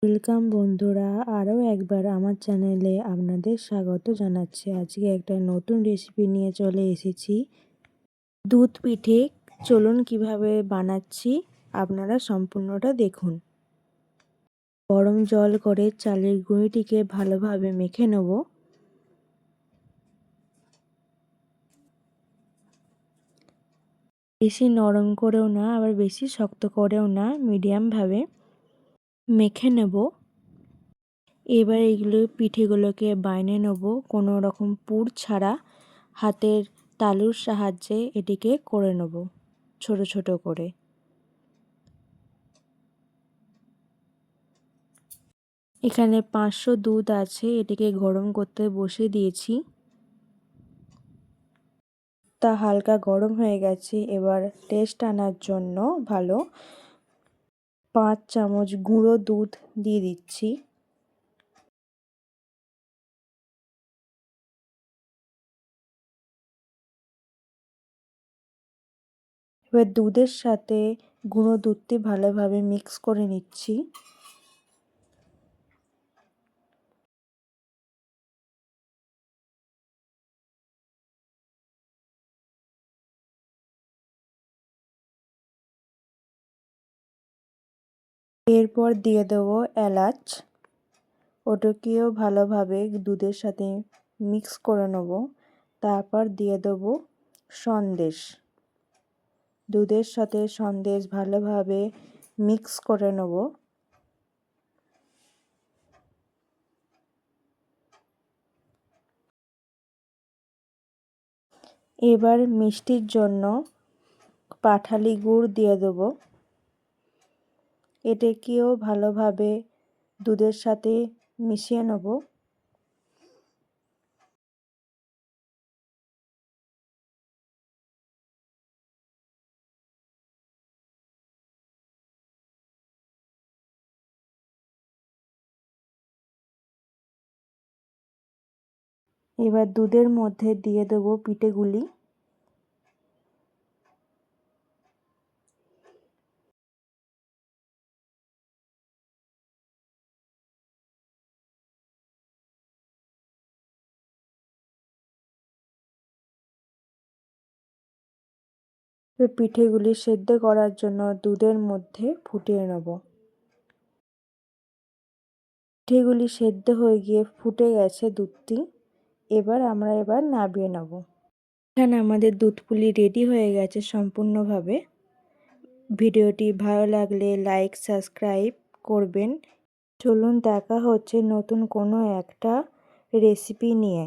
Welcome বন্ধুরা, আরও একবার আমার চ্যানেলে আপনাদের স্বাগত জানাচ্ছি। আজকে একটা নতুন রেসিপি নিয়ে চলে এসেছি। দুধ পিঠে। চলুন কিভাবে বানাচ্ছি আপনারা সম্পূর্ণটা দেখুন। গরম জল করে চালের গুঁড়িটিকে ভালোভাবে মেখে নেব। বেশি নরম করেও না, আবার বেশি শক্ত করেও না, মিডিয়ামভাবে মেখে নেব। এবার পিঠেগুলোকে বানিয়ে নেব কোনো রকম পুর ছাড়া। হাতের তালুর সাহায্যে এটিকে করে নেব ছোট ছোট করে। এখানে 500 দুধ আছে, এটিকে গরম করতে বসিয়ে দিয়েছি। তা হালকা গরম হয়ে গেছে। এবার টেস্ট আনার জন্য 5 চামচ গুঁড়ো দুধ দিয়ে দিচ্ছি। এবার দুধের সাথে গুঁড়ো দুধটি ভালোভাবে মিক্স করে নিচ্ছি। এরপর দিয়ে দেবো এলাচ। ওটাকেও ভালোভাবে দুধের সাথে মিক্স করে নেব। তারপর দিয়ে দেবো সন্দেশ। দুধের সাথে সন্দেশ ভালোভাবে মিক্স করে নেব। এবার মিষ্টির জন্য পাটালি গুড় দিয়ে দেবো। এটাকেও ভালোভাবে দুধের সাথে মিশিয়ে নেব। এবার দুধের মধ্যে দিয়ে দেবো পিঠেগুলি। পিঠেগুলি সেদ্ধ করার জন্য দুধের মধ্যে ফুটিয়ে নেব। পিঠেগুলি সেদ্ধ হয়ে গিয়ে ফুটে গেছে দুধটি। এবার নামিয়ে নেব। এখানে আমাদের দুধ পুলি রেডি হয়ে গেছে সম্পূর্ণভাবে। ভিডিওটি ভালো লাগলে লাইক সাবস্ক্রাইব করবেন। চলুন দেখা হচ্ছে নতুন কোনো একটা রেসিপি নিয়ে।